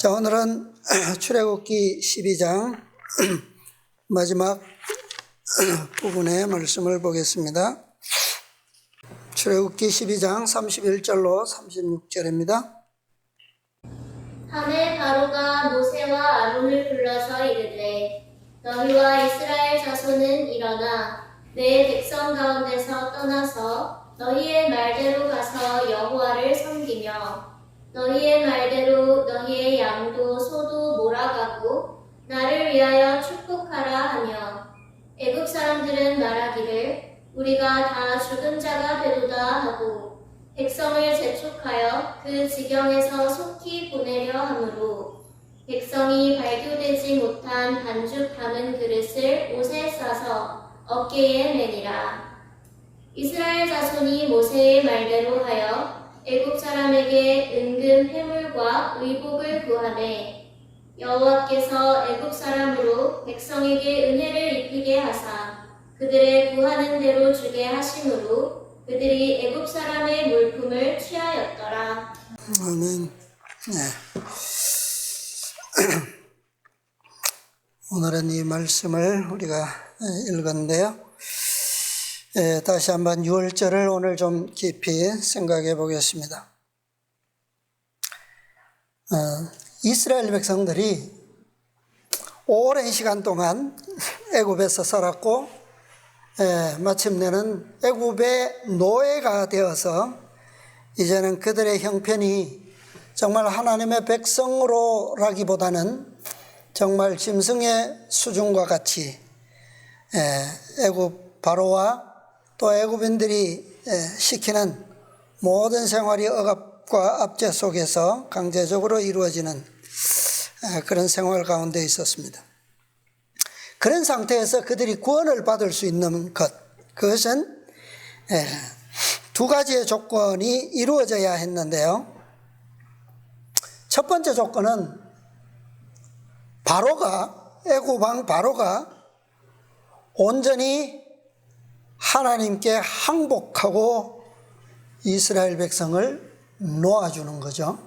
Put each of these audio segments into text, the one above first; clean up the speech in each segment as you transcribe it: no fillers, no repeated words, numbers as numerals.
자, 오늘은 출애굽기 12장 마지막 부분의 말씀을 보겠습니다. 출애굽기 12장 31절로 36절입니다. 하매 바로가 모세와 아론을 불러서 이르되 너희와 이스라엘 자손은 일어나 내 백성 가운데서 떠나서 너희의 말대로 가서 여호와를 섬기며 너희의 말대로 너희의 양도 소도 몰아가고 나를 위하여 축복하라 하며 애굽 사람들은 말하기를 우리가 다 죽은 자가 되도다 하고 백성을 재촉하여 그 지경에서 속히 보내려 하므로 백성이 발교되지 못한 반죽 담은 그릇을 옷에 싸서 어깨에 매니라. 이스라엘 자손이 모세의 말대로 하여 애굽 사람에게 은금 해물과 의복을 구하매 여호와께서 애굽 사람으로 백성에게 은혜를 입히게 하사 그들의 구하는 대로 주게 하심으로 그들이 애굽 사람의 물품을 취하였더라. 아멘. 네. 오늘은 이 말씀을 우리가 읽었는데요. 다시 한번 6월절을 오늘 좀 깊이 생각해 보겠습니다. 이스라엘 백성들이 오랜 시간 동안 애굽에서 살았고 마침내는 애굽의 노예가 되어서 이제는 그들의 형편이 정말 하나님의 백성으로라기보다는 정말 짐승의 수준과 같이 애굽 바로와 또 애굽인들이 시키는 모든 생활이 억압과 압제 속에서 강제적으로 이루어지는 그런 생활 가운데 있었습니다. 그런 상태에서 그들이 구원을 받을 수 있는 것, 그것은 두 가지의 조건이 이루어져야 했는데요. 첫 번째 조건은 애굽 왕 바로가 온전히 하나님께 항복하고 이스라엘 백성을 놓아주는 거죠.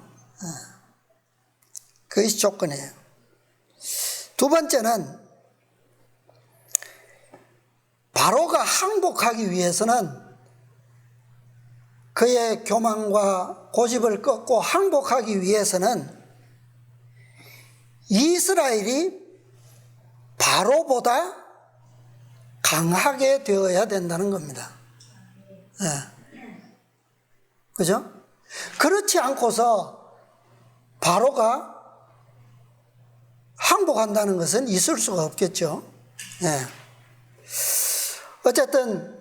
그것이 조건이에요. 두 번째는 바로가 항복하기 위해서는 그의 교만과 고집을 꺾고 항복하기 위해서는 이스라엘이 바로보다 강하게 되어야 된다는 겁니다. 그죠? 그렇지 않고서 바로가 항복한다는 것은 있을 수가 없겠죠. 어쨌든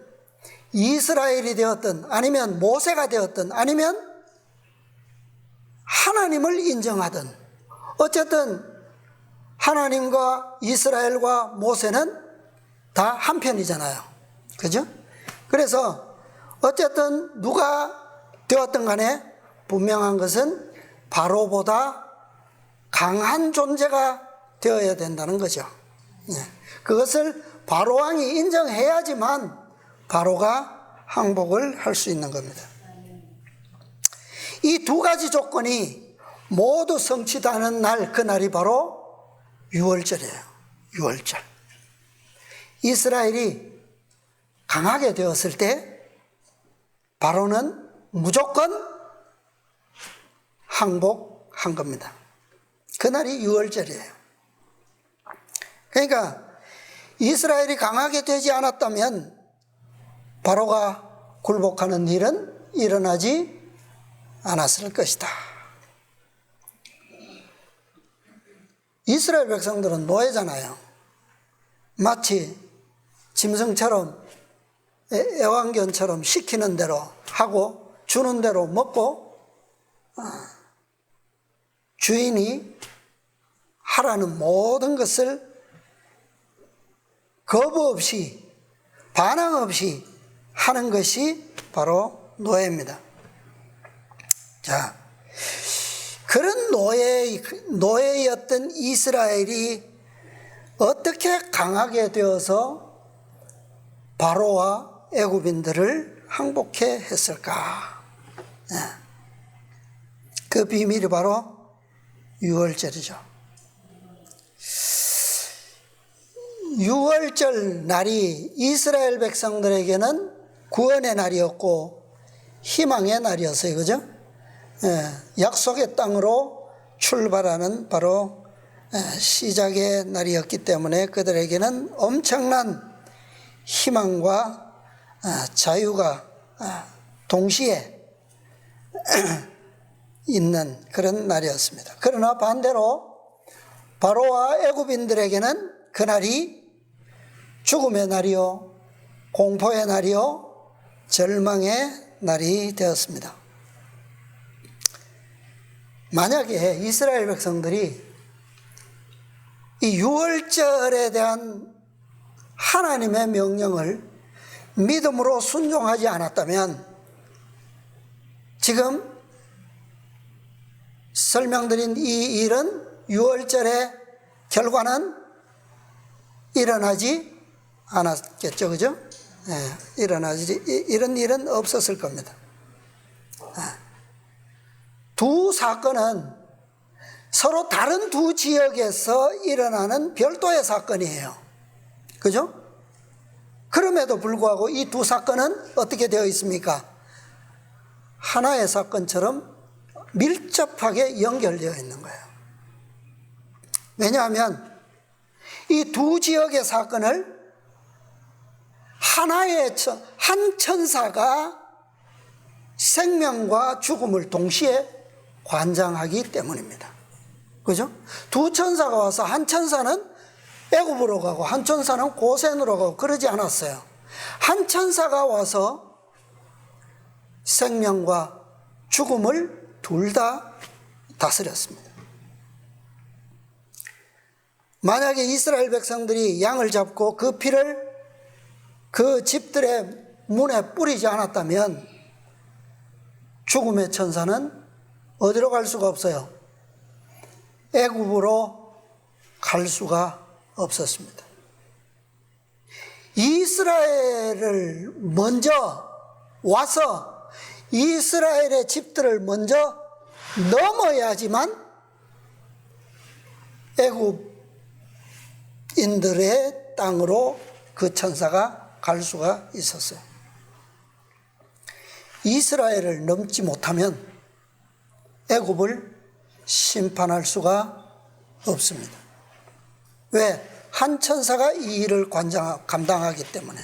이스라엘이 되었든 아니면 모세가 되었든 아니면 하나님을 인정하든 어쨌든 하나님과 이스라엘과 모세는 다 한편이잖아요. 그죠? 그래서 어쨌든 누가 되었든 간에 분명한 것은 바로보다 강한 존재가 되어야 된다는 거죠. 그것을 바로왕이 인정해야지만 바로가 항복을 할 수 있는 겁니다. 이 두 가지 조건이 모두 성취되는 날, 그날이 바로 6월절이에요. 6월절. 이스라엘이 강하게 되었을 때 바로는 무조건 항복한 겁니다. 그날이 6월절이에요. 그러니까 이스라엘이 강하게 되지 않았다면 바로가 굴복하는 일은 일어나지 않았을 것이다. 이스라엘 백성들은 노예잖아요. 마치 짐승처럼 애완견처럼 시키는 대로 하고 주는 대로 먹고 주인이 하라는 모든 것을 거부 없이 반항 없이 하는 것이 바로 노예입니다. 자, 그런 노예였던 이스라엘이 어떻게 강하게 되어서 바로와 애굽인들을 항복해 했을까? 그 비밀이 바로 유월절이죠. 유월절 날이 이스라엘 백성들에게는 구원의 날이었고 희망의 날이었어요. 그죠? 약속의 땅으로 출발하는 바로 시작의 날이었기 때문에 그들에게는 엄청난 희망과 자유가 동시에 있는 그런 날이었습니다. 그러나 반대로 바로와 애굽인들에게는 그날이 죽음의 날이요, 공포의 날이요, 절망의 날이 되었습니다. 만약에 이스라엘 백성들이 이 유월절에 대한 하나님의 명령을 믿음으로 순종하지 않았다면 지금 설명드린 이 일은 유월절의 결과는 일어나지 않았겠죠. 그죠? 이런 일은 없었을 겁니다. 두 사건은 서로 다른 두 지역에서 일어나는 별도의 사건이에요. 그죠? 그럼에도 불구하고 이 두 사건은 어떻게 되어 있습니까? 하나의 사건처럼 밀접하게 연결되어 있는 거예요. 왜냐하면 이 두 지역의 사건을 한 천사가 생명과 죽음을 동시에 관장하기 때문입니다. 그죠? 두 천사가 와서 한 천사는 애굽으로 가고 한 천사는 고센으로 가고 그러지 않았어요. 한 천사가 와서 생명과 죽음을 둘 다 다스렸습니다. 만약에 이스라엘 백성들이 양을 잡고 그 피를 그 집들의 문에 뿌리지 않았다면 죽음의 천사는 어디로 갈 수가 없어요? 애굽으로 갈 수가 없었습니다. 이스라엘을 먼저 와서 이스라엘의 집들을 먼저 넘어야지만 애굽인들의 땅으로 그 천사가 갈 수가 있었어요. 이스라엘을 넘지 못하면 애굽을 심판할 수가 없습니다. 왜? 한 천사가 이 일을 감당하기 때문에.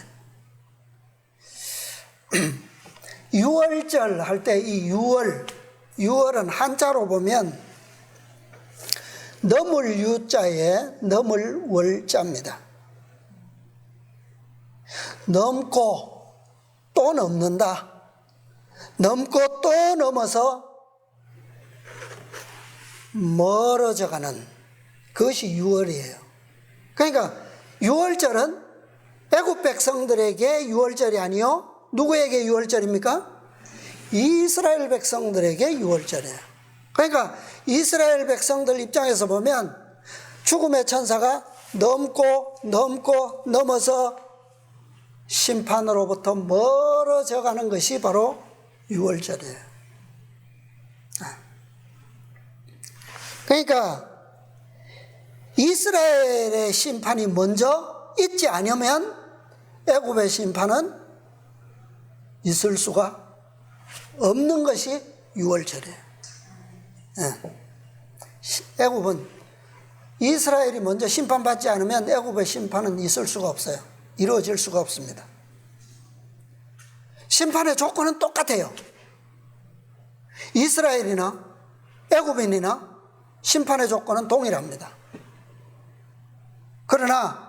유월절 할 때 이 유월은 한자로 보면 넘을 유자에 넘을 월자입니다. 넘고 또 넘는다. 넘고 또 넘어서 멀어져가는 그것이 유월이에요. 그러니까 유월절은 애굽 백성들에게 유월절이 아니요 누구에게 유월절입니까? 이스라엘 백성들에게 유월절이에요. 그러니까 이스라엘 백성들 입장에서 보면 죽음의 천사가 넘어서 심판으로부터 멀어져 가는 것이 바로 유월절이에요. 그러니까 이스라엘의 심판이 먼저 있지 않으면 애굽의 심판은 있을 수가 없는 것이 유월절이에요. 애굽은 이스라엘이 먼저 심판받지 않으면 애굽의 심판은 있을 수가 없어요. 이루어질 수가 없습니다. 심판의 조건은 똑같아요. 이스라엘이나 애굽인이나 심판의 조건은 동일합니다. 그러나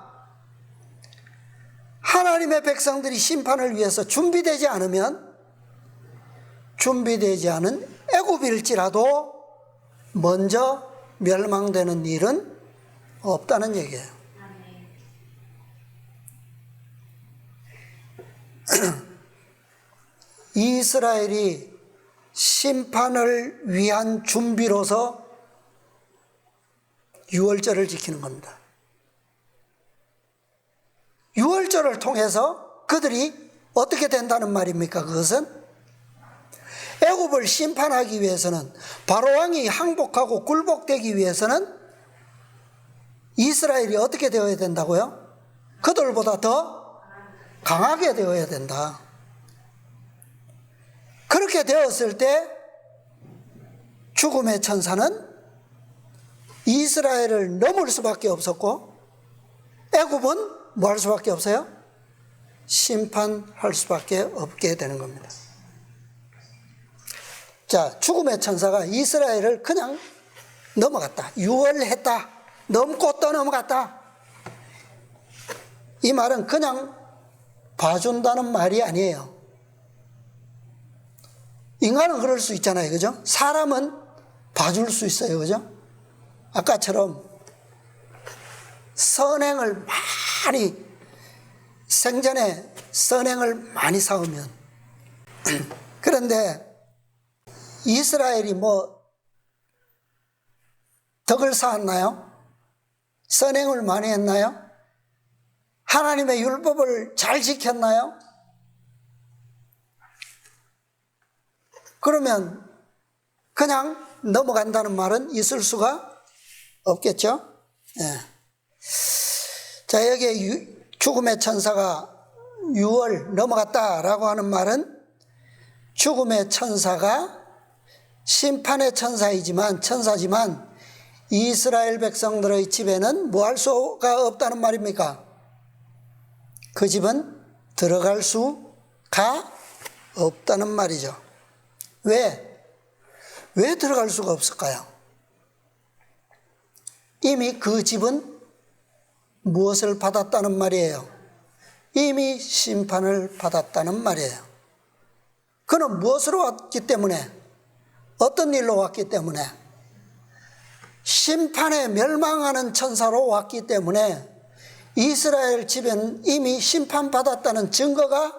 하나님의 백성들이 심판을 위해서 준비되지 않으면 준비되지 않은 애굽일지라도 먼저 멸망되는 일은 없다는 얘기예요. 이스라엘이 심판을 위한 준비로서 유월절을 지키는 겁니다. 유월절을 통해서 그들이 어떻게 된다는 말입니까? 그것은 애굽을 심판하기 위해서는, 바로왕이 항복하고 굴복되기 위해서는 이스라엘이 어떻게 되어야 된다고요? 그들보다 더 강하게 되어야 된다. 그렇게 되었을 때 죽음의 천사는 이스라엘을 넘을 수밖에 없었고, 애굽은 뭐 할 수밖에 없어요? 심판할 수밖에 없게 되는 겁니다. 자, 죽음의 천사가 이스라엘을 그냥 넘어갔다, 유월했다, 넘고 또 넘어갔다. 이 말은 그냥 봐준다는 말이 아니에요. 인간은 그럴 수 있잖아요, 그죠? 사람은 봐줄 수 있어요, 그죠? 아까처럼 선행을 많이, 생전에 선행을 많이 쌓으면 그런데 이스라엘이 뭐 덕을 쌓았나요? 선행을 많이 했나요? 하나님의 율법을 잘 지켰나요? 그러면 그냥 넘어간다는 말은 있을 수가 없겠죠? 예. 자, 여기에 죽음의 천사가 6월 넘어갔다라고 하는 말은 죽음의 천사가 심판의 천사지만 이스라엘 백성들의 집에는 뭐 할 수가 없다는 말입니까? 그 집은 들어갈 수가 없다는 말이죠. 왜 들어갈 수가 없을까요? 이미 그 집은 무엇을 받았다는 말이에요? 이미 심판을 받았다는 말이에요. 그는 무엇으로 왔기 때문에, 어떤 일로 왔기 때문에, 심판에 멸망하는 천사로 왔기 때문에 이스라엘 집에는 이미 심판받았다는 증거가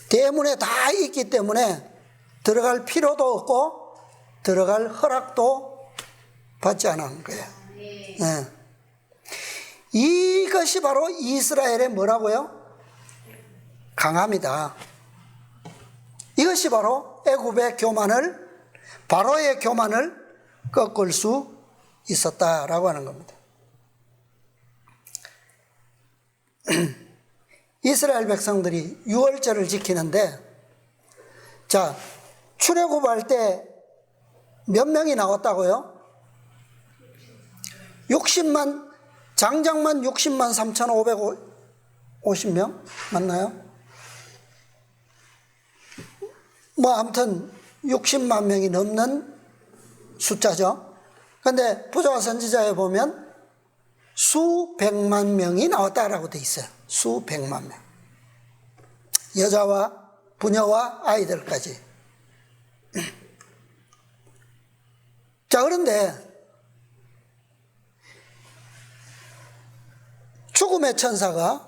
대문에 다 있기 때문에 들어갈 필요도 없고 들어갈 허락도 받지 않은 거예요. 네. 이것이 바로 이스라엘의 뭐라고요? 강함이다. 이것이 바로 애굽의 교만을, 바로의 교만을 꺾을 수 있었다라고 하는 겁니다. 이스라엘 백성들이 유월절을 지키는데, 자, 출애굽할 때 몇 명이 나왔다고요? 60만, 장장만 60만 3,550명 맞나요? 뭐 아무튼 60만 명이 넘는 숫자죠. 그런데 부조와 선지자에 보면 수백만 명이 나왔다라고 돼 있어요. 수백만 명. 여자와 부녀와 아이들까지. 자, 그런데 죽음의 천사가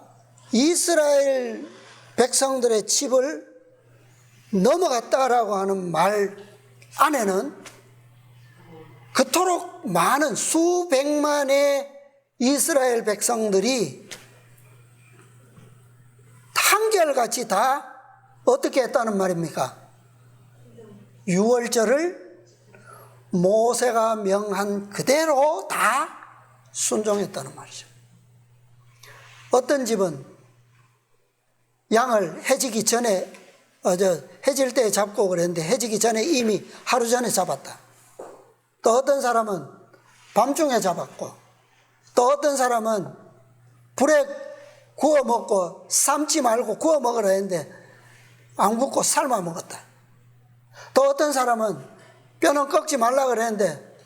이스라엘 백성들의 집을 넘어갔다라고 하는 말 안에는 그토록 많은 수백만의 이스라엘 백성들이 한결같이 다 어떻게 했다는 말입니까? 유월절을 모세가 명한 그대로 다 순종했다는 말이죠. 어떤 집은 양을 해지기 전에, 해질 때 잡고 그랬는데 해지기 전에 이미 하루 전에 잡았다. 또 어떤 사람은 밤중에 잡았고, 또 어떤 사람은 불에 구워 먹고 삶지 말고 구워 먹으라 했는데 안 굽고 삶아 먹었다. 또 어떤 사람은 뼈는 꺾지 말라 그랬는데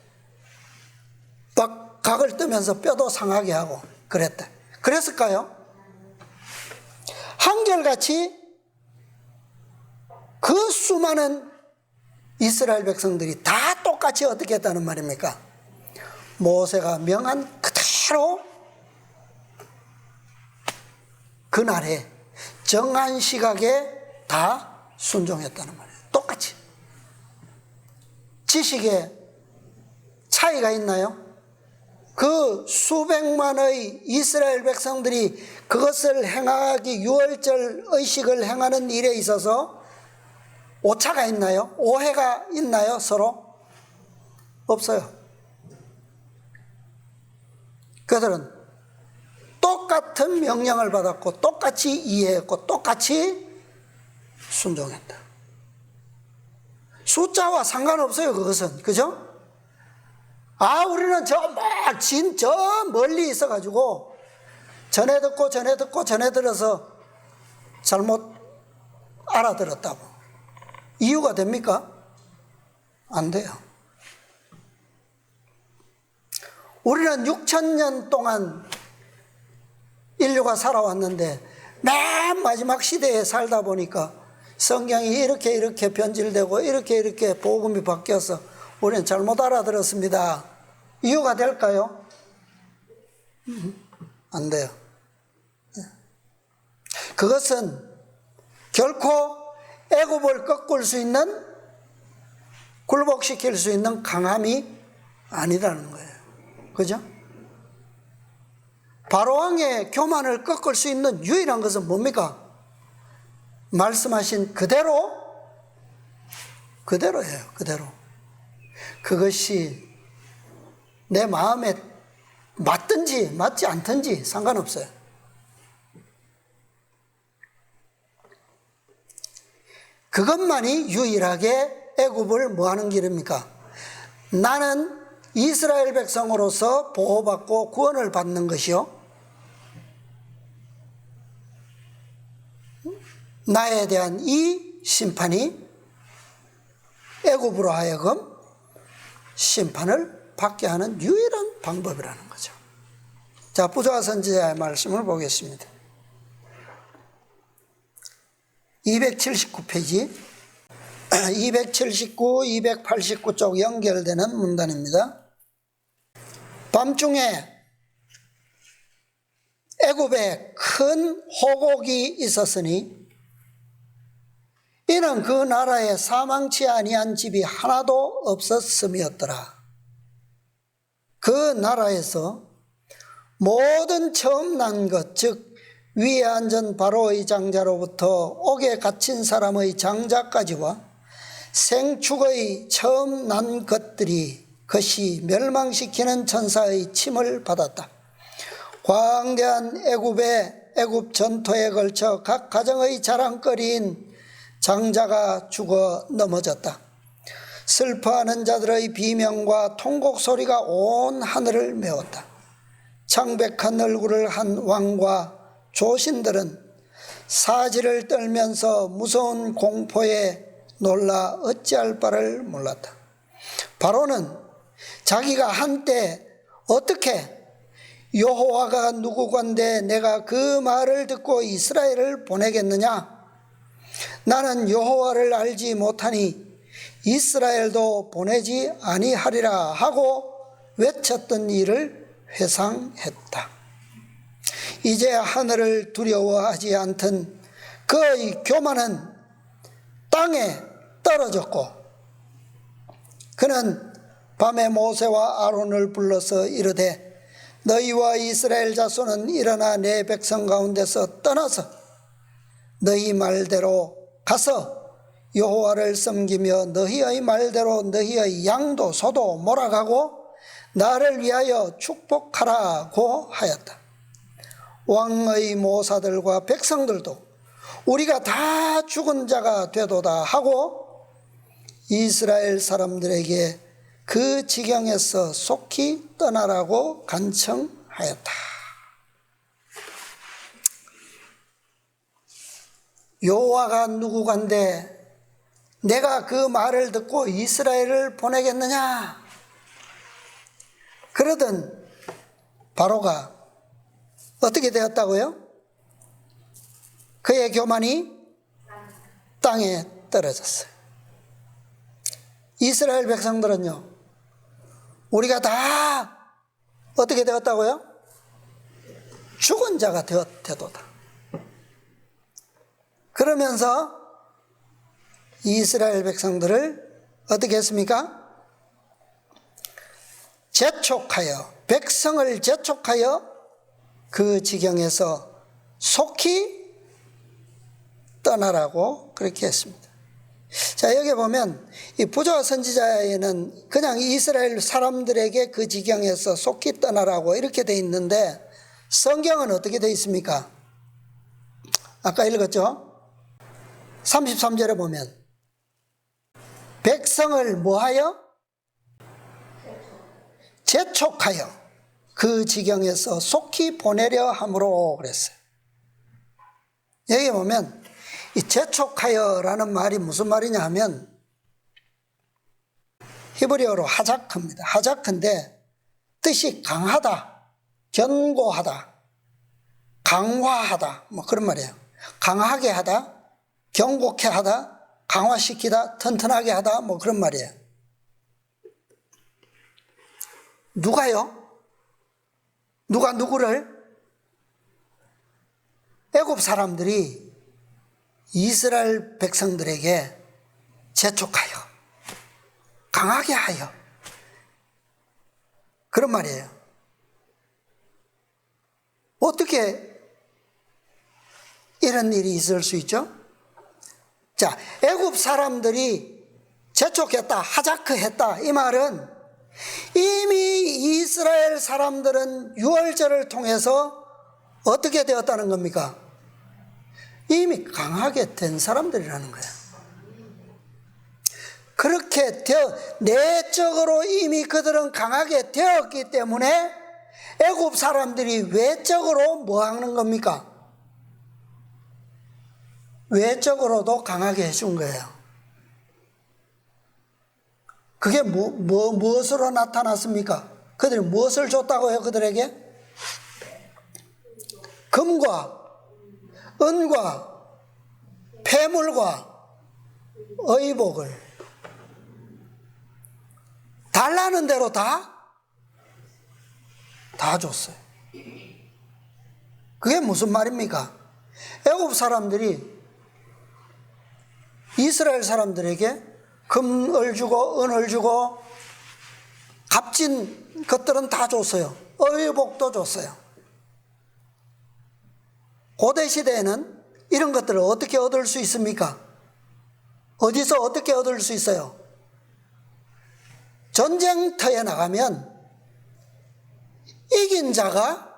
막 각을 뜨면서 뼈도 상하게 하고 그랬다. 그랬을까요? 한결같이 그 수많은 이스라엘 백성들이 다 똑같이 어떻게 했다는 말입니까? 모세가 명한 그대로 그날에 정한 시각에 다 순종했다는 말이에요. 똑같이. 지식에 차이가 있나요? 그 수백만의 이스라엘 백성들이 그것을 행하기, 유월절 의식을 행하는 일에 있어서 오차가 있나요? 오해가 있나요? 서로? 없어요. 그들은 똑같은 명령을 받았고 똑같이 이해했고 똑같이 순종했다. 숫자와 상관없어요. 그것은. 그죠? 우리는 저 멀리 있어가지고 전에 듣고 전에 들어서 잘못 알아들었다고 이유가 됩니까? 안 돼요. 우리는 6,000년 동안 인류가 살아왔는데 맨 마지막 시대에 살다 보니까 성경이 이렇게 변질되고 이렇게 복음이 바뀌어서 우리는 잘못 알아들었습니다. 이유가 될까요? 안 돼요. 그것은 결코 애굽을 꺾을 수 있는, 굴복시킬 수 있는 강함이 아니라는 거예요. 그죠? 바로왕의 교만을 꺾을 수 있는 유일한 것은 뭡니까? 말씀하신 그대로예요. 그대로. 그것이 내 마음에 맞든지 맞지 않든지 상관없어요. 그것만이 유일하게 애굽을 뭐하는 길입니까? 나는 이스라엘 백성으로서 보호받고 구원을 받는 것이요, 나에 대한 이 심판이 애굽으로 하여금 심판을 받게 하는 유일한 방법이라는 거죠. 자, 부조화 선지자의 말씀을 보겠습니다. 279페이지 279, 289쪽 연결되는 문단입니다. 밤중에 애굽에 큰 호곡이 있었으니 이는 그 나라에 사망치 아니한 집이 하나도 없었음이었더라. 그 나라에서 모든 처음 난 것, 즉 위에 앉은 바로의 장자로부터 옥에 갇힌 사람의 장자까지와 생축의 처음 난 것들이 것이 멸망시키는 천사의 침을 받았다. 광대한 애굽 전토에 걸쳐 각 가정의 자랑거리인 장자가 죽어 넘어졌다. 슬퍼하는 자들의 비명과 통곡 소리가 온 하늘을 메웠다. 창백한 얼굴을 한 왕과 조신들은 사지를 떨면서 무서운 공포에 놀라 어찌할 바를 몰랐다. 바로는 자기가 한때 어떻게 여호와가 누구건데 내가 그 말을 듣고 이스라엘을 보내겠느냐? 나는 여호와를 알지 못하니 이스라엘도 보내지 아니하리라 하고 외쳤던 일을 회상했다. 이제 하늘을 두려워하지 않던 그의 교만은 땅에 떨어졌고 그는 밤에 모세와 아론을 불러서 이르되 너희와 이스라엘 자손은 일어나 내 백성 가운데서 떠나서 너희 말대로 가서 여호와를 섬기며 너희의 말대로 너희의 양도 소도 몰아가고 나를 위하여 축복하라고 하였다. 왕의 모사들과 백성들도 우리가 다 죽은 자가 되도다 하고 이스라엘 사람들에게 그 지경에서 속히 떠나라고 간청하였다. 여호와가 누구간데 내가 그 말을 듣고 이스라엘을 보내겠느냐? 그러던 바로가 어떻게 되었다고요? 그의 교만이 땅에 떨어졌어요. 이스라엘 백성들은요, 우리가 다 어떻게 되었다고요? 죽은 자가 되도다. 그러면서 이스라엘 백성들을 어떻게 했습니까? 백성을 재촉하여 그 지경에서 속히 떠나라고 그렇게 했습니다. 자, 자, 여기 보면 이 부조와 선지자에는 그냥 이스라엘 사람들에게 그 지경에서 속히 떠나라고 이렇게 돼 있는데, 성경은 어떻게 돼 있습니까? 아까 읽었죠? 33절에 보면 백성을 뭐하여? 재촉하여 그 지경에서 속히 보내려 함으로 그랬어요. 여기 보면 이 재촉하여라는 말이 무슨 말이냐 하면 히브리어로 하자크입니다. 하자크인데 뜻이 강하다, 견고하다, 강화하다, 뭐 그런 말이에요. 강하게 하다, 견고케 하다, 강화시키다, 튼튼하게 하다, 뭐 그런 말이에요. 누가요? 누가 누구를? 애굽 사람들이 이스라엘 백성들에게 재촉하여, 강하게 하여, 그런 말이에요. 어떻게 이런 일이 있을 수 있죠? 자, 애굽 사람들이 재촉했다, 하자크했다, 이 말은 이미 이스라엘 사람들은 유월절을 통해서 어떻게 되었다는 겁니까? 이미 강하게 된 사람들이라는 거예요. 그렇게 내적으로 이미 그들은 강하게 되었기 때문에 애굽 사람들이 외적으로 뭐 하는 겁니까? 외적으로도 강하게 해준 거예요. 그게 무엇으로 나타났습니까? 그들이 무엇을 줬다고 해요, 그들에게? 금과 은과 폐물과 의복을 달라는 대로 다 줬어요. 그게 무슨 말입니까? 애굽 사람들이 이스라엘 사람들에게 금을 주고 은을 주고 값진 것들은 다 줬어요. 의복도 줬어요. 고대 시대에는 이런 것들을 어떻게 얻을 수 있습니까? 어디서 어떻게 얻을 수 있어요? 전쟁터에 나가면 이긴 자가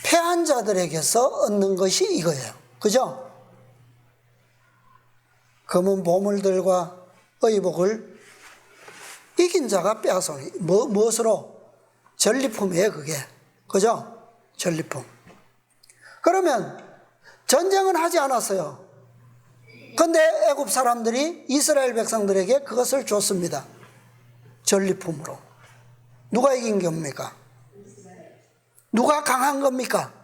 패한 자들에게서 얻는 것이 이거예요. 그죠? 검은 보물들과 의복을 이긴 자가 빼앗아. 무엇으로? 전리품이에요, 그게. 그죠? 전리품. 그러면 전쟁은 하지 않았어요. 근데 애굽 사람들이 이스라엘 백성들에게 그것을 줬습니다. 전리품으로. 누가 이긴 겁니까? 누가 강한 겁니까?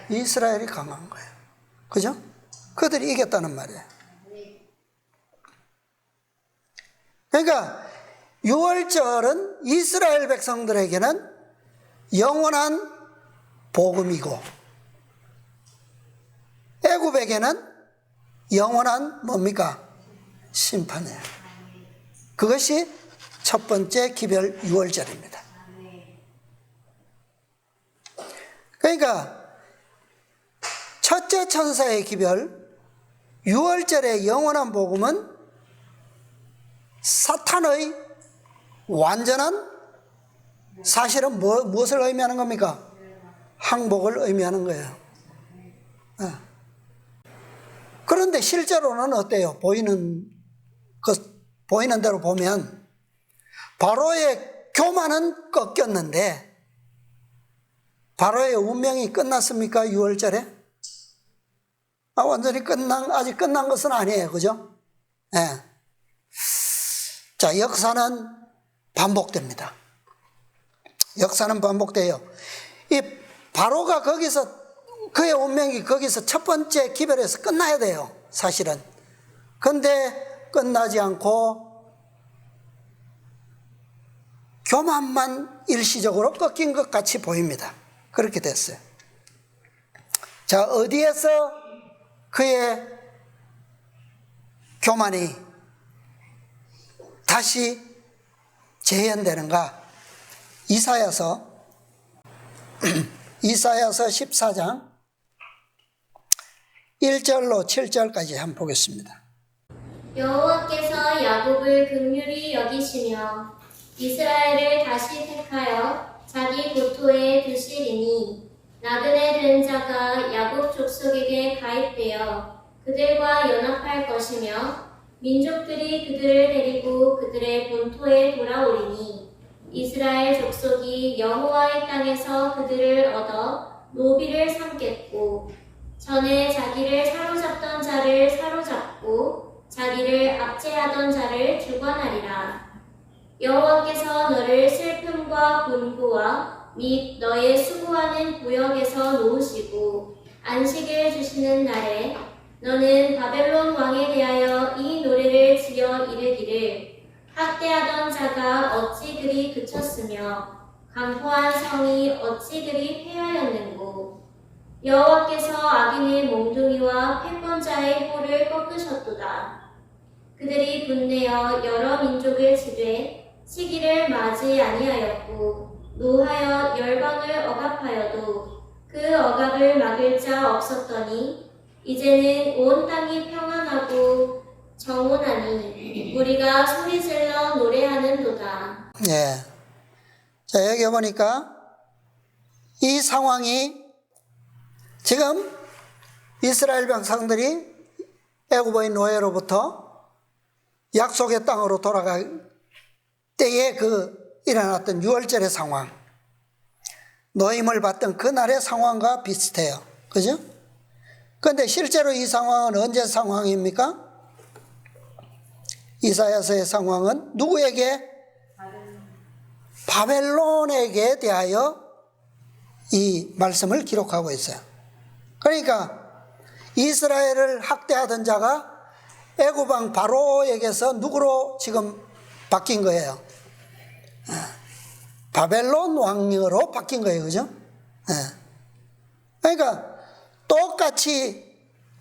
이스라엘이 강한 거예요. 그죠? 그들이 이겼다는 말이에요. 그러니까 유월절은 이스라엘 백성들에게는 영원한 복음이고 애굽에게는 영원한 뭡니까? 심판이에요. 그것이 첫 번째 기별 유월절입니다. 그러니까 첫째 천사의 기별 유월절의 영원한 복음은 사탄의 완전한 사실은 무엇을 의미하는 겁니까? 항복을 의미하는 거예요. 그런데 실제로는 어때요? 보이는 대로 보면 바로의 교만은 꺾였는데 바로의 운명이 끝났습니까? 6월절에? 완전히 아직 끝난 것은 아니에요. 그죠? 네. 자, 역사는 반복됩니다. 역사는 반복돼요. 이 바로가 거기서 그의 운명이 거기서 첫 번째 기별에서 끝나야 돼요. 사실은. 근데 끝나지 않고 교만만 일시적으로 꺾인 것 같이 보입니다. 그렇게 됐어요. 자, 어디에서 그의 교만이 다시 재현되는가? 이사야서 14장 1절로 7절까지 한번 보겠습니다. 여호와께서 야곱을 긍휼히 여기시며 이스라엘을 다시 택하여 자기 고토에 두시리니 나그네 된 자가 야곱 족속에게 가입되어 그들과 연합할 것이며 민족들이 그들을 데리고 그들의 본토에 돌아오리니 이스라엘 족속이 여호와의 땅에서 그들을 얻어 노비를 삼겠고 전에 자기를 사로잡던 자를 사로잡고 자기를 압제하던 자를 주관하리라. 여호와께서 너를 슬픔과 곤고와 및 너의 수고하는 구역에서 놓으시고 안식을 주시는 날에 너는 바벨론 왕에 대하여 이 노래를 지어 이르기를 학대하던 자가 어찌 그리 그쳤으며 강포한 성이 어찌 그리 폐하였는고 여호와께서 악인의 몽둥이와 패권자의 뿔을 꺾으셨도다. 그들이 분내어 여러 민족을 치되 시기를 맞이 아니하였고 노하여 열방을 억압하여도 그 억압을 막을 자 없었더니 이제는 온 땅이 평안하고 정온하니 우리가 소리질러 노래하는도다. 예. 자, 여기 보니까 이 상황이 지금 이스라엘 백성들이 애굽의 노예로부터 약속의 땅으로 돌아갈 때에 일어났던 유월절의 상황, 노임을 받던 그날의 상황과 비슷해요. 그죠? 그런데 실제로 이 상황은 언제 상황입니까? 이사야서의 상황은 누구에게? 바벨론에게 대하여 이 말씀을 기록하고 있어요. 그러니까 이스라엘을 학대하던 자가 애굽왕 바로에게서 누구로 지금 바뀐 거예요? 바벨론 왕으로 바뀐 거예요. 그죠? 그러니까 똑같이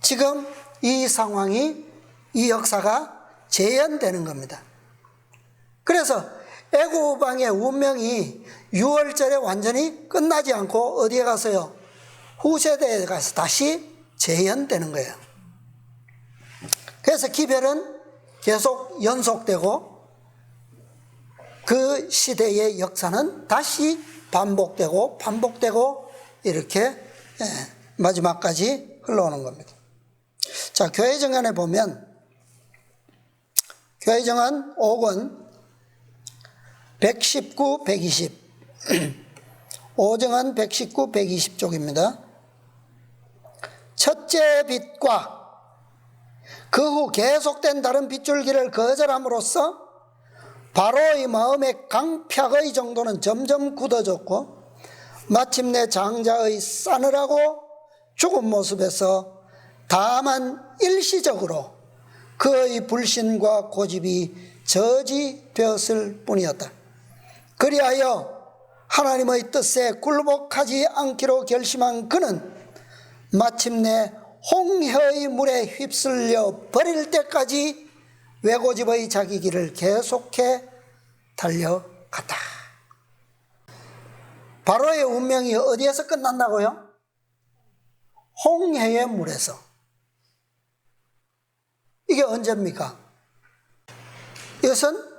지금 이 상황이, 이 역사가 재현되는 겁니다. 그래서 애굽왕의 운명이 6월절에 완전히 끝나지 않고 어디에 가서요? 후세대에 가서 다시 재현되는 거예요. 그래서 기별은 계속 연속되고 그 시대의 역사는 다시 반복되고 이렇게 마지막까지 흘러오는 겁니다. 자, 교회정안에 보면 교회정안 5권 119, 120 5정안 119, 120쪽입니다. 첫째 빛과 그 후 계속된 다른 빗줄기를 거절함으로써 바로의 마음의 강팍의 정도는 점점 굳어졌고 마침내 장자의 싸늘하고 죽은 모습에서 다만 일시적으로 그의 불신과 고집이 저지되었을 뿐이었다. 그리하여 하나님의 뜻에 굴복하지 않기로 결심한 그는 마침내 홍해의 물에 휩쓸려 버릴 때까지 외고집의 자기 길을 계속해 달려갔다. 바로의 운명이 어디에서 끝났나고요? 홍해의 물에서. 이게 언제입니까? 이것은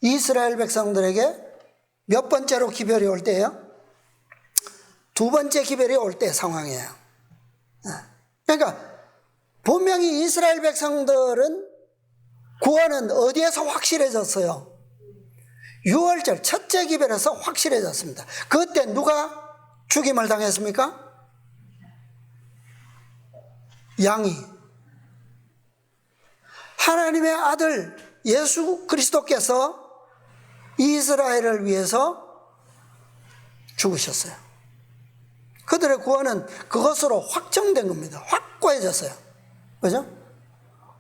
이스라엘 백성들에게 몇 번째로 기별이 올 때예요? 두 번째 기별이 올 때 상황이에요. 그러니까 분명히 이스라엘 백성들은 구원은 어디에서 확실해졌어요? 6월절 첫째 기별에서 확실해졌습니다. 그때 누가 죽임을 당했습니까? 양이. 하나님의 아들 예수 그리스도께서 이스라엘을 위해서 죽으셨어요. 그들의 구원은 그것으로 확정된 겁니다. 확고해졌어요. 그죠?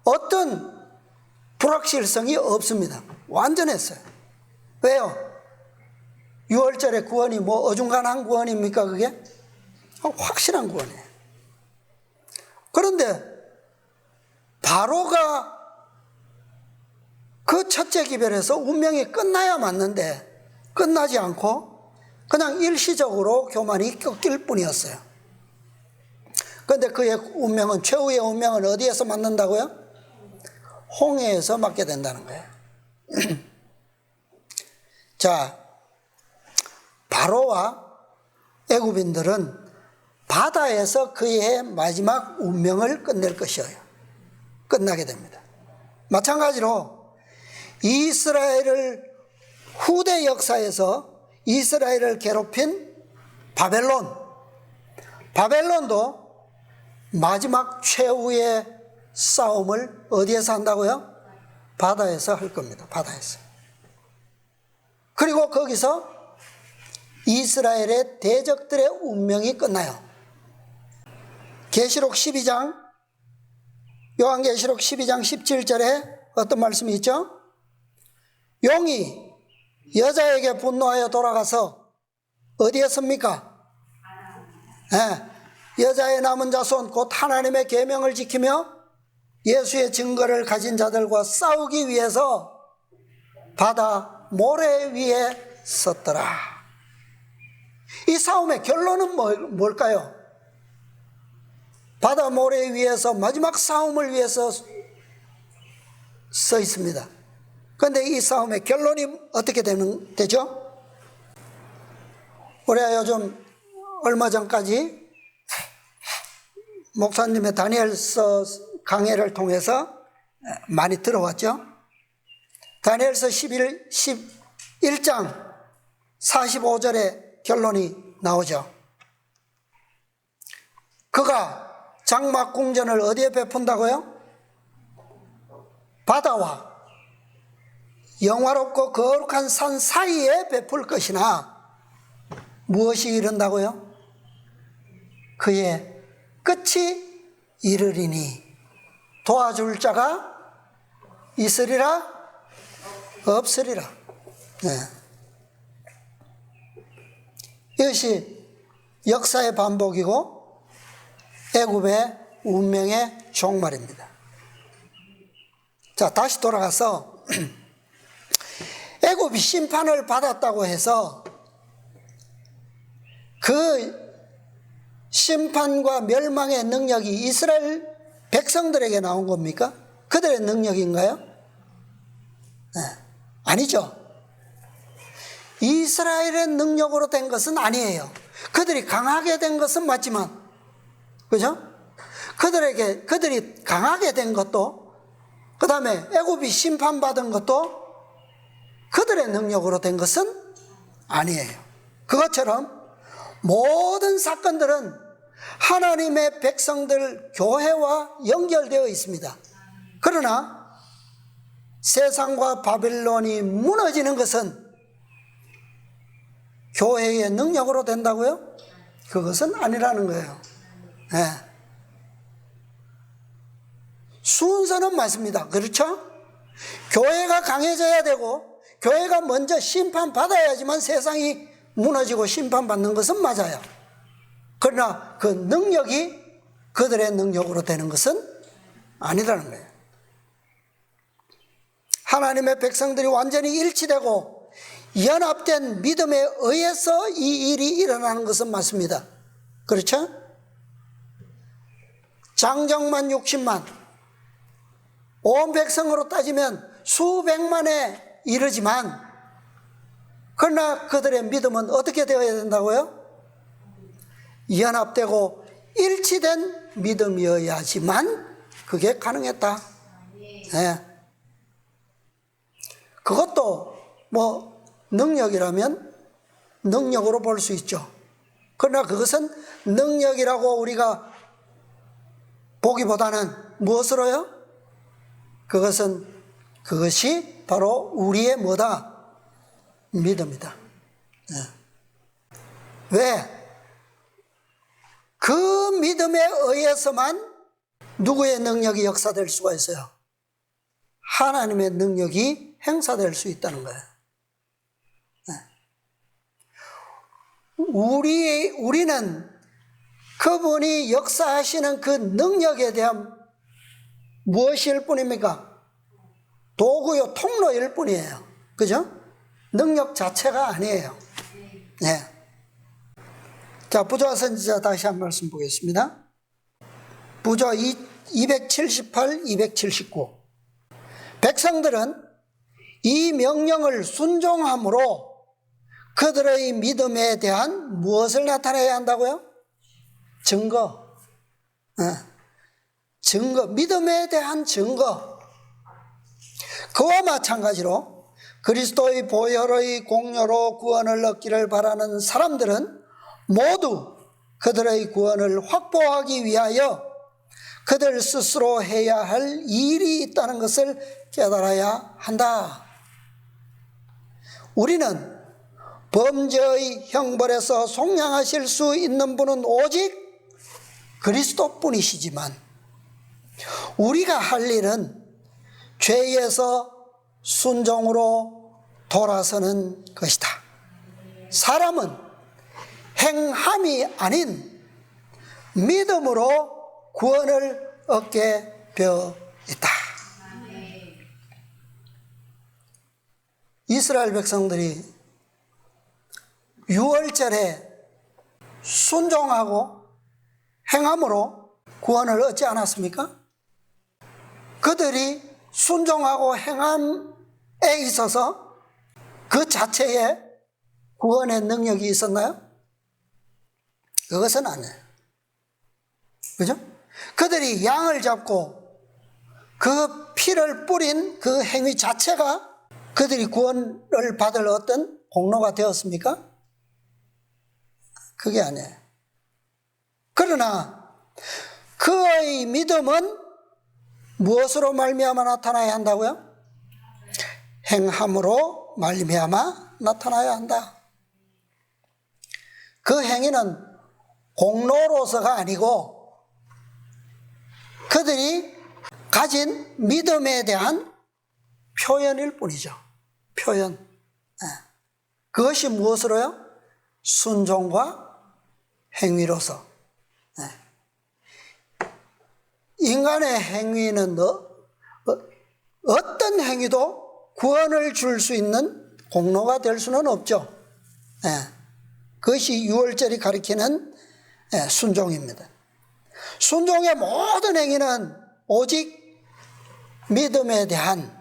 어떤 불확실성이 없습니다. 완전했어요. 왜요? 6월절의 구원이 뭐 어중간한 구원입니까 그게? 확실한 구원이에요. 그런데 바로가 그 첫째 기별에서 운명이 끝나야 맞는데 끝나지 않고 그냥 일시적으로 교만이 꺾일 뿐이었어요. 그런데 그의 운명은, 최후의 운명은 어디에서 맞는다고요? 홍해에서 맞게 된다는 거예요. 자, 바로와 애굽인들은 바다에서 그의 마지막 운명을 끝낼 것이에요. 끝나게 됩니다. 마찬가지로 이스라엘을 후대 역사에서 이스라엘을 괴롭힌 바벨론도 마지막 최후의 싸움을 어디에서 한다고요? 바다에서 할 겁니다. 바다에서. 그리고 거기서 이스라엘의 대적들의 운명이 끝나요. 계시록 12장, 요한계시록 12장 17절에 어떤 말씀이 있죠? 용이 여자에게 분노하여 돌아가서 어디에 섭니까? 여자의 남은 자손 곧 하나님의 계명을 지키며 예수의 증거를 가진 자들과 싸우기 위해서 바다 모래 위에 섰더라. 이 싸움의 결론은 뭘까요? 바다 모래 위에서 마지막 싸움을 위해서 서 있습니다. 그런데 이 싸움의 결론이 어떻게 되죠? 우리가 요즘 얼마 전까지 목사님의 다니엘서 강해를 통해서 많이 들어왔죠. 다니엘서 11장 45절에 결론이 나오죠. 그가 장막 궁전을 어디에 베푼다고요? 바다와 영화롭고 거룩한 산 사이에 베풀 것이나 무엇이 이른다고요? 그의 끝이 이르리니 도와줄 자가 있으리라 없으리라. 네. 이것이 역사의 반복이고 애굽의 운명의 종말입니다. 자, 다시 돌아가서 애굽이 심판을 받았다고 해서 그 심판과 멸망의 능력이 이스라엘 백성들에게 나온 겁니까? 그들의 능력인가요? 네, 아니죠. 이스라엘의 능력으로 된 것은 아니에요. 그들이 강하게 된 것은 맞지만, 그죠? 그들이 강하게 된 것도, 그 다음에 애굽이 심판받은 것도 그들의 능력으로 된 것은 아니에요. 그것처럼 모든 사건들은 하나님의 백성들 교회와 연결되어 있습니다. 그러나 세상과 바빌론이 무너지는 것은 교회의 능력으로 된다고요? 그것은 아니라는 거예요. 네. 순서는 맞습니다. 그렇죠? 교회가 강해져야 되고 교회가 먼저 심판받아야지만 세상이 무너지고 심판받는 것은 맞아요. 그러나 그 능력이 그들의 능력으로 되는 것은 아니라는 거예요. 하나님의 백성들이 완전히 일치되고 연합된 믿음에 의해서 이 일이 일어나는 것은 맞습니다. 그렇죠? 장정만 60만, 온 백성으로 따지면 수백만에 이르지만, 그러나 그들의 믿음은 어떻게 되어야 된다고요? 연합되고 일치된 믿음이어야지만 그게 가능했다. 네. 그것도 뭐 능력이라면 능력으로 볼 수 있죠. 그러나 그것은 능력이라고 우리가 보기보다는 무엇으로요? 그것이 바로 우리의 뭐다? 믿음이다. 네. 왜? 그 믿음에 의해서만 누구의 능력이 역사될 수가 있어요? 하나님의 능력이 행사될 수 있다는 거예요. 네. 우리는 그분이 역사하시는 그 능력에 대한 무엇일 뿐입니까? 도구요, 통로일 뿐이에요. 그죠? 능력 자체가 아니에요. 네. 자, 부조와 선지자 다시 한 말씀 보겠습니다. 부조 278, 279. 백성들은 이 명령을 순종함으로 그들의 믿음에 대한 무엇을 나타내야 한다고요? 증거. 증거, 믿음에 대한 증거. 그와 마찬가지로 그리스도의 보혈의 공로로 구원을 얻기를 바라는 사람들은 모두 그들의 구원을 확보하기 위하여 그들 스스로 해야 할 일이 있다는 것을 깨달아야 한다. 우리는 범죄의 형벌에서 속량하실 수 있는 분은 오직 그리스도뿐이시지만 우리가 할 일은 죄에서 순종으로 돌아서는 것이다. 사람은 행함이 아닌 믿음으로 구원을 얻게 되어 있다. 이스라엘 백성들이 유월절에 순종하고 행함으로 구원을 얻지 않았습니까? 그들이 순종하고 행함에 있어서 그 자체에 구원의 능력이 있었나요? 그것은 아니에요. 그죠? 그들이 양을 잡고 그 피를 뿌린 그 행위 자체가 그들이 구원을 받을 어떤 공로가 되었습니까? 그게 아니에요. 그러나 그의 믿음은 무엇으로 말미암아 나타나야 한다고요? 행함으로 말미암아 나타나야 한다. 그 행위는 공로로서가 아니고 그들이 가진 믿음에 대한 표현일 뿐이죠. 표현. 그것이 무엇으로요? 순종과 행위로서. 인간의 행위는 어떤 행위도 구원을 줄 수 있는 공로가 될 수는 없죠. 그것이 유월절이 가리키는 순종입니다. 순종의 모든 행위는 오직 믿음에 대한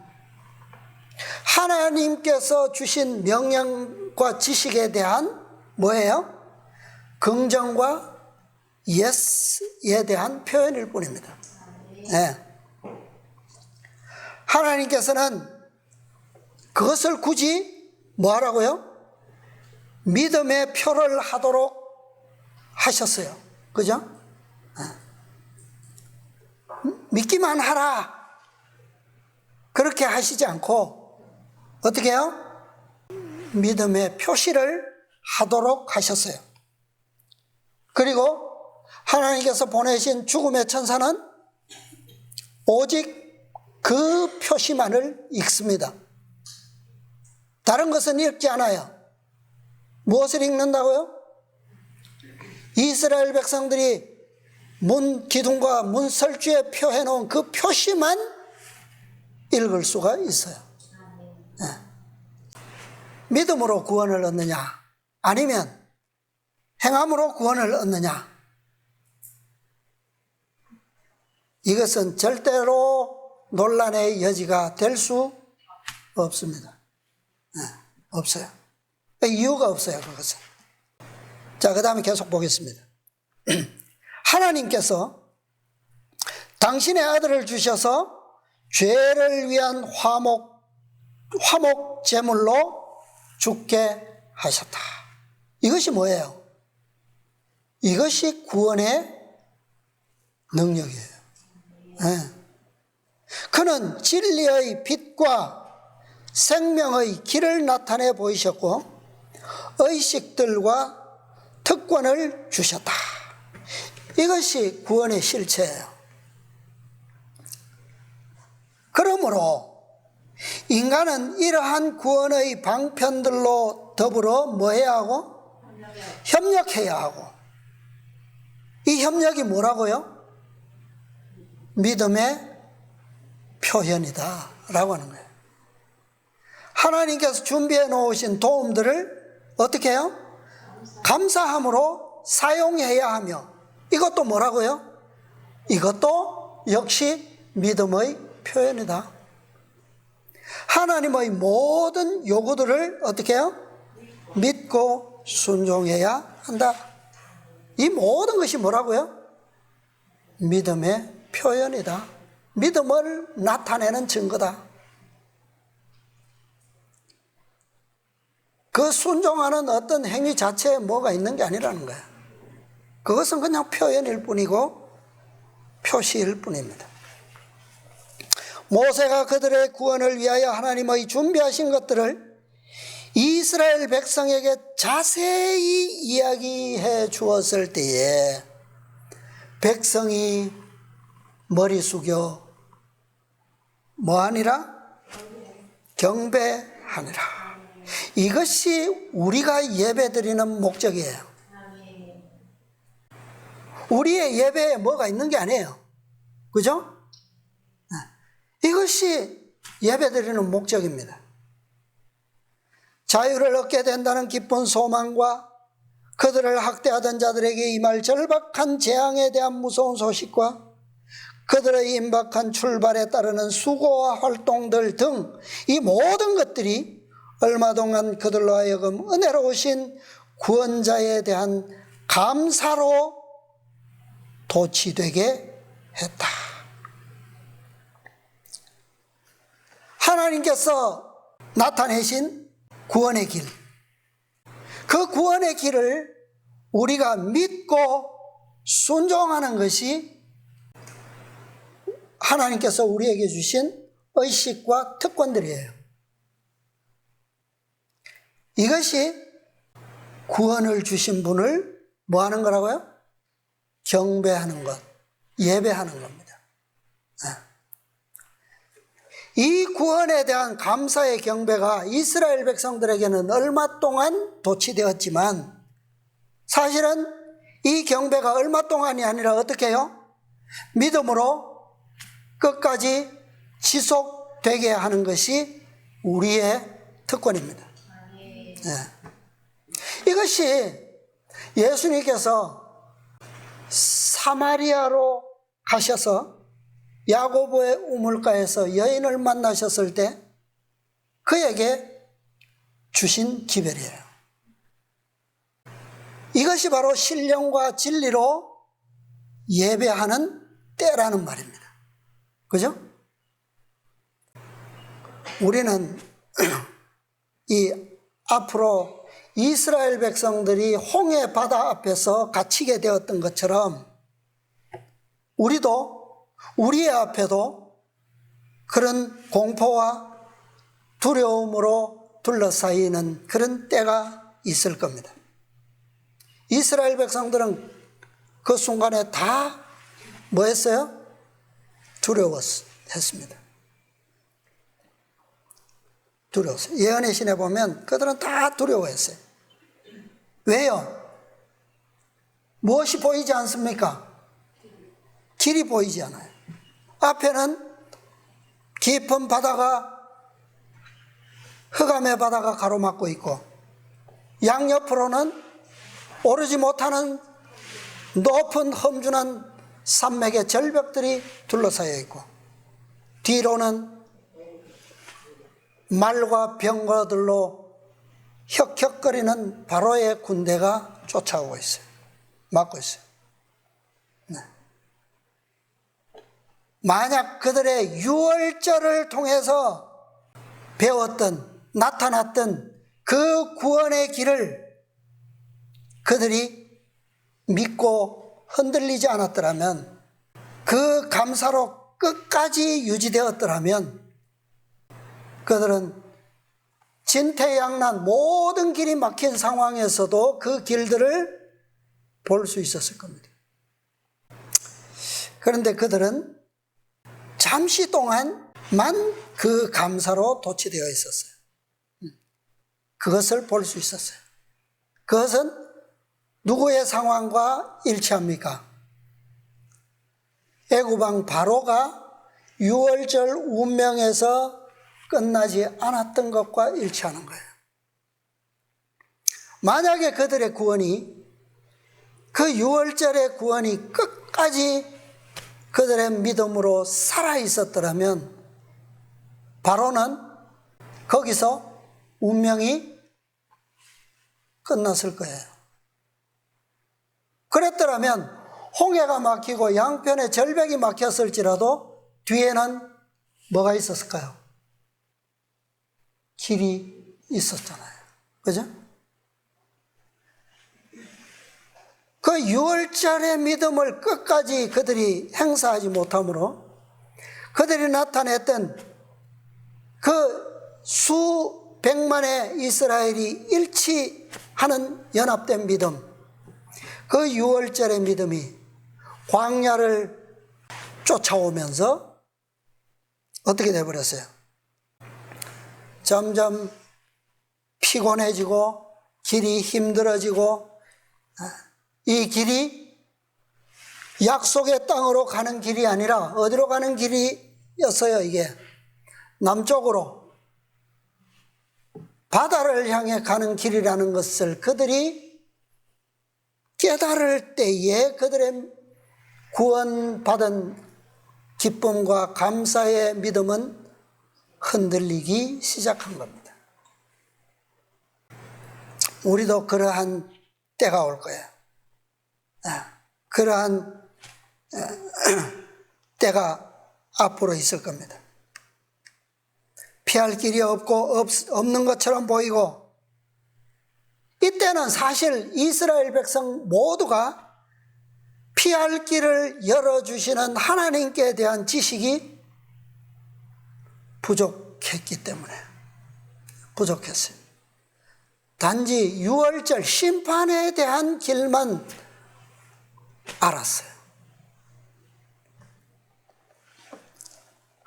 하나님께서 주신 명령과 지식에 대한 뭐예요? 긍정과 예스에 대한 표현일 뿐입니다. 하나님께서는 그것을 굳이 뭐 하라고요? 믿음의 표를 하도록 하셨어요. 그죠? 믿기만 하라. 그렇게 하시지 않고 어떻게 해요? 믿음의 표시를 하도록 하셨어요. 그리고 하나님께서 보내신 죽음의 천사는 오직 그 표시만을 읽습니다. 다른 것은 읽지 않아요. 무엇을 읽는다고요? 이스라엘 백성들이 문 기둥과 문 설주에 표해놓은 그 표시만 읽을 수가 있어요. 믿음으로 구원을 얻느냐 아니면 행함으로 구원을 얻느냐, 이것은 절대로 논란의 여지가 될 수 없습니다. 없어요. 이유가 없어요. 그것은. 자, 그 다음에 계속 보겠습니다. 하나님께서 당신의 아들을 주셔서 죄를 위한 화목 제물로 죽게 하셨다. 이것이 뭐예요? 이것이 구원의 능력이에요. 그는 진리의 빛과 생명의 길을 나타내 보이셨고 의식들과 특권을 주셨다. 이것이 구원의 실체예요. 그러므로 인간은 이러한 구원의 방편들로 더불어 뭐 해야 하고? 협력해야 하고. 이 협력이 뭐라고요? 믿음의 표현이다 라고 하는 거예요. 하나님께서 준비해 놓으신 도움들을 어떻게 해요? 감사함으로 사용해야 하며, 이것도 뭐라고요? 이것도 역시 믿음의 표현이다. 하나님의 모든 요구들을 어떻게 해요? 믿고 순종해야 한다. 이 모든 것이 뭐라고요? 믿음의 표현이다. 믿음을 나타내는 증거다. 그 순종하는 어떤 행위 자체에 뭐가 있는 게 아니라는 거예요. 그것은 그냥 표현일 뿐이고 표시일 뿐입니다. 모세가 그들의 구원을 위하여 하나님의 준비하신 것들을 이스라엘 백성에게 자세히 이야기해 주었을 때에 백성이 머리 숙여 뭐하니라? 경배하니라. 이것이 우리가 예배드리는 목적이에요. 우리의 예배에 뭐가 있는 게 아니에요. 그죠? 이것이 예배드리는 목적입니다. 자유를 얻게 된다는 기쁜 소망과 그들을 학대하던 자들에게 임할 절박한 재앙에 대한 무서운 소식과 그들의 임박한 출발에 따르는 수고와 활동들 등 이 모든 것들이 얼마 동안 그들로 하여금 은혜로우신 구원자에 대한 감사로 도취되게 했다. 하나님께서 나타내신 구원의 길, 그 구원의 길을 우리가 믿고 순종하는 것이 하나님께서 우리에게 주신 의식과 특권들이에요. 이것이 구원을 주신 분을 뭐 하는 거라고요? 경배하는 것, 예배하는 겁니다. 이 구원에 대한 감사의 경배가 이스라엘 백성들에게는 얼마 동안 도취되었지만 사실은 이 경배가 얼마 동안이 아니라 어떻게 해요? 믿음으로 끝까지 지속되게 하는 것이 우리의 특권입니다. 이것이 예수님께서 사마리아로 가셔서 야고보의 우물가에서 여인을 만나셨을 때 그에게 주신 기별이에요. 이것이 바로 신령과 진리로 예배하는 때라는 말입니다. 그죠? 우리는 이 앞으로 이스라엘 백성들이 홍해 바다 앞에서 갇히게 되었던 것처럼 우리도 우리의 앞에도 그런 공포와 두려움으로 둘러싸이는 그런 때가 있을 겁니다. 이스라엘 백성들은 그 순간에 다 뭐 했어요? 두려웠습니다. 두려웠어요. 예언의 신에 보면 그들은 다 두려워했어요. 왜요? 무엇이 보이지 않습니까? 길이 보이지 않아요. 앞에는 깊은 바다가, 흑암의 바다가 가로막고 있고 양옆으로는 오르지 못하는 높은 험준한 산맥의 절벽들이 둘러싸여 있고 뒤로는 말과 병거들로 혁혁거리는 바로의 군대가 쫓아오고 있어요. 막고 있어요. 네. 만약 그들의 유월절을 통해서 배웠던, 나타났던 그 구원의 길을 그들이 믿고 흔들리지 않았더라면, 그 감사로 끝까지 유지되었더라면 그들은 진퇴양난 모든 길이 막힌 상황에서도 그 길들을 볼 수 있었을 겁니다. 그런데 그들은 잠시 동안만 그 감사로 도취되어 있었어요. 그것을 볼 수 있었어요. 그것은 누구의 상황과 일치합니까? 애굽왕 바로가 유월절 운명에서 끝나지 않았던 것과 일치하는 거예요. 만약에 그들의 구원이, 그 유월절의 구원이 끝까지 그들의 믿음으로 살아 있었더라면 바로는 거기서 운명이 끝났을 거예요. 그랬더라면 홍해가 막히고 양편에 절벽이 막혔을지라도 뒤에는 뭐가 있었을까요? 길이 있었잖아요. 그죠? 그 6월절의 믿음을 끝까지 그들이 행사하지 못하므로 그들이 나타냈던 그 수백만의 이스라엘이 일치하는 연합된 믿음, 그 6월절의 믿음이 광야를 쫓아오면서 어떻게 돼버렸어요? 점점 피곤해지고 길이 힘들어지고, 이 길이 약속의 땅으로 가는 길이 아니라 어디로 가는 길이었어요? 이게 남쪽으로 바다를 향해 가는 길이라는 것을 그들이 깨달을 때에 그들의 구원받은 기쁨과 감사의 믿음은 흔들리기 시작한 겁니다. 우리도 그러한 때가 올 거예요. 그러한 때가 앞으로 있을 겁니다. 피할 길이 없는 것처럼 보이고, 이때는 사실 이스라엘 백성 모두가 피할 길을 열어주시는 하나님께 대한 지식이 부족했기 때문에 부족했어요. 단지 6월절 심판에 대한 길만 알았어요.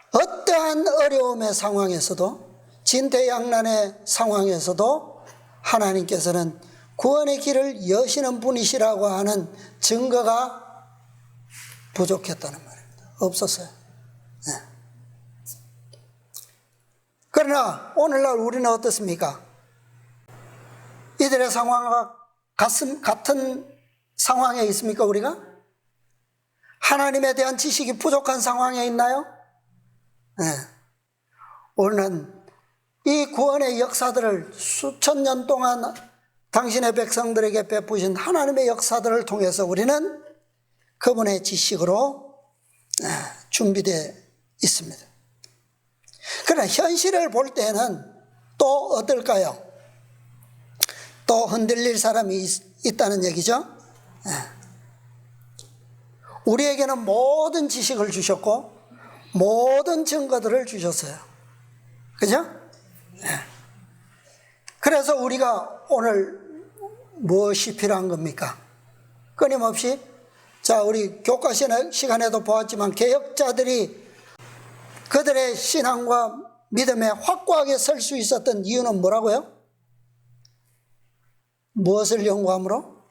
어떠한 어려움의 상황에서도, 진퇴양난의 상황에서도 하나님께서는 구원의 길을 여시는 분이시라고 하는 증거가 부족했다는 말입니다. 없었어요. 네. 그러나 오늘날 우리는 어떻습니까? 이들의 상황과 같은 상황에 있습니까, 우리가? 하나님에 대한 지식이 부족한 상황에 있나요? 네. 우리는 이 구원의 역사들을 수천 년 동안 당신의 백성들에게 베푸신 하나님의 역사들을 통해서 우리는 그분의 지식으로 준비되어 있습니다. 그러나 현실을 볼 때는 또 어떨까요? 또 흔들릴 사람이 있다는 얘기죠. 우리에게는 모든 지식을 주셨고 모든 증거들을 주셨어요. 그죠? 그래서 우리가 오늘 무엇이 필요한 겁니까? 끊임없이, 자, 우리 교과 시간에도 보았지만 개혁자들이 그들의 신앙과 믿음에 확고하게 설 수 있었던 이유는 뭐라고요? 무엇을 연구함으로?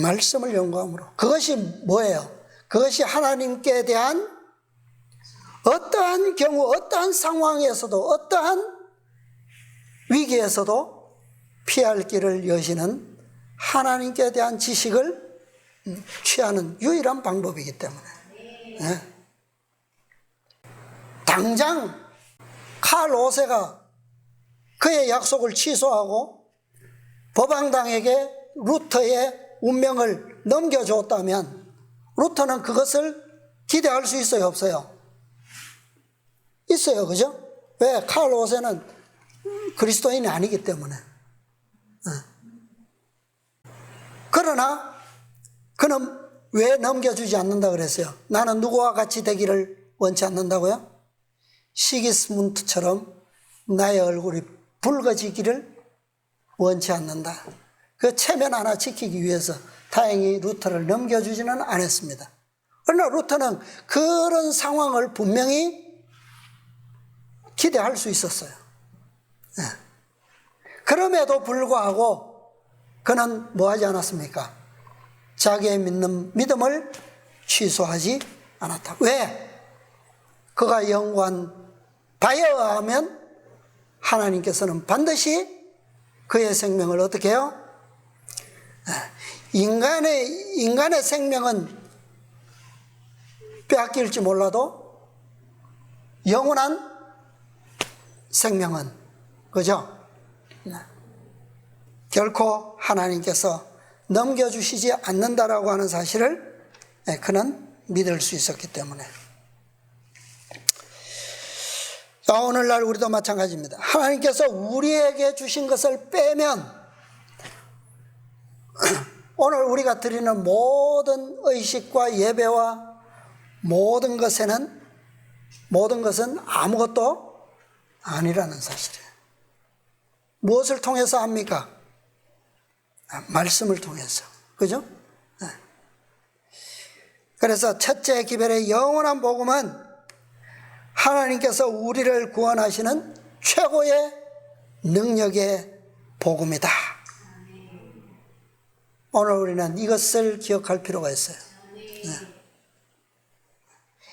말씀을 연구함으로. 그것이 뭐예요? 그것이 하나님께 대한 어떠한 경우, 어떠한 상황에서도, 어떠한 위기에서도 피할 길을 여시는 하나님께 대한 지식을 취하는 유일한 방법이기 때문에. 네. 당장 칼 5세가 그의 약속을 취소하고 법왕당에게 루터의 운명을 넘겨줬다면 루터는 그것을 기대할 수 있어요, 없어요? 있어요, 그죠? 왜? 칼 5세는 그리스도인이 아니기 때문에. 그러나 그는 왜 넘겨주지 않는다 그랬어요? 나는 누구와 같이 되기를 원치 않는다고요? 시기스문트처럼 나의 얼굴이 붉어지기를 원치 않는다. 그 체면 하나 지키기 위해서 다행히 루터를 넘겨주지는 않았습니다. 그러나 루터는 그런 상황을 분명히 기대할 수 있었어요. 그럼에도 불구하고 그는 뭐 하지 않았습니까? 자기의 믿는 믿음을 취소하지 않았다. 왜? 그가 연구한 바에 의하면 하나님께서는 반드시 그의 생명을 어떻게 해요? 인간의 생명은 빼앗길지 몰라도 영원한 생명은 그죠? 결코 하나님께서 넘겨주시지 않는다라고 하는 사실을 그는 믿을 수 있었기 때문에. 자, 오늘날 우리도 마찬가지입니다. 하나님께서 우리에게 주신 것을 빼면 오늘 우리가 드리는 모든 의식과 예배와 모든 것은 아무것도 아니라는 사실이에요. 무엇을 통해서 합니까? 말씀을 통해서. 그죠? 그래서 첫째 기별의 영원한 복음은 하나님께서 우리를 구원하시는 최고의 능력의 복음이다. 오늘 우리는 이것을 기억할 필요가 있어요.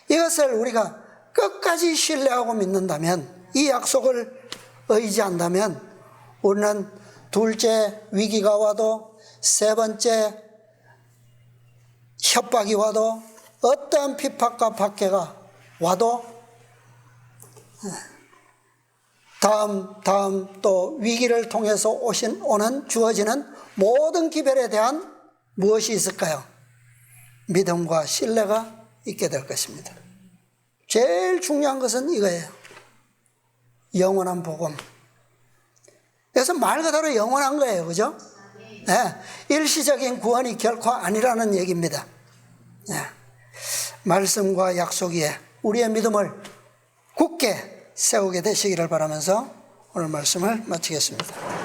이것을 우리가 끝까지 신뢰하고 믿는다면, 이 약속을 의지한다면 우리는 둘째 위기가 와도, 세 번째 협박이 와도, 어떠한 핍박과 박해가 와도 다음 또 위기를 통해서 오는 주어지는 모든 기별에 대한 무엇이 있을까요? 믿음과 신뢰가 있게 될 것입니다. 제일 중요한 것은 이거예요. 영원한 복음. 그래서 말 그대로 영원한 거예요. 그죠? 네. 일시적인 구원이 결코 아니라는 얘기입니다. 네. 말씀과 약속 위에 우리의 믿음을 굳게 세우게 되시기를 바라면서 오늘 말씀을 마치겠습니다.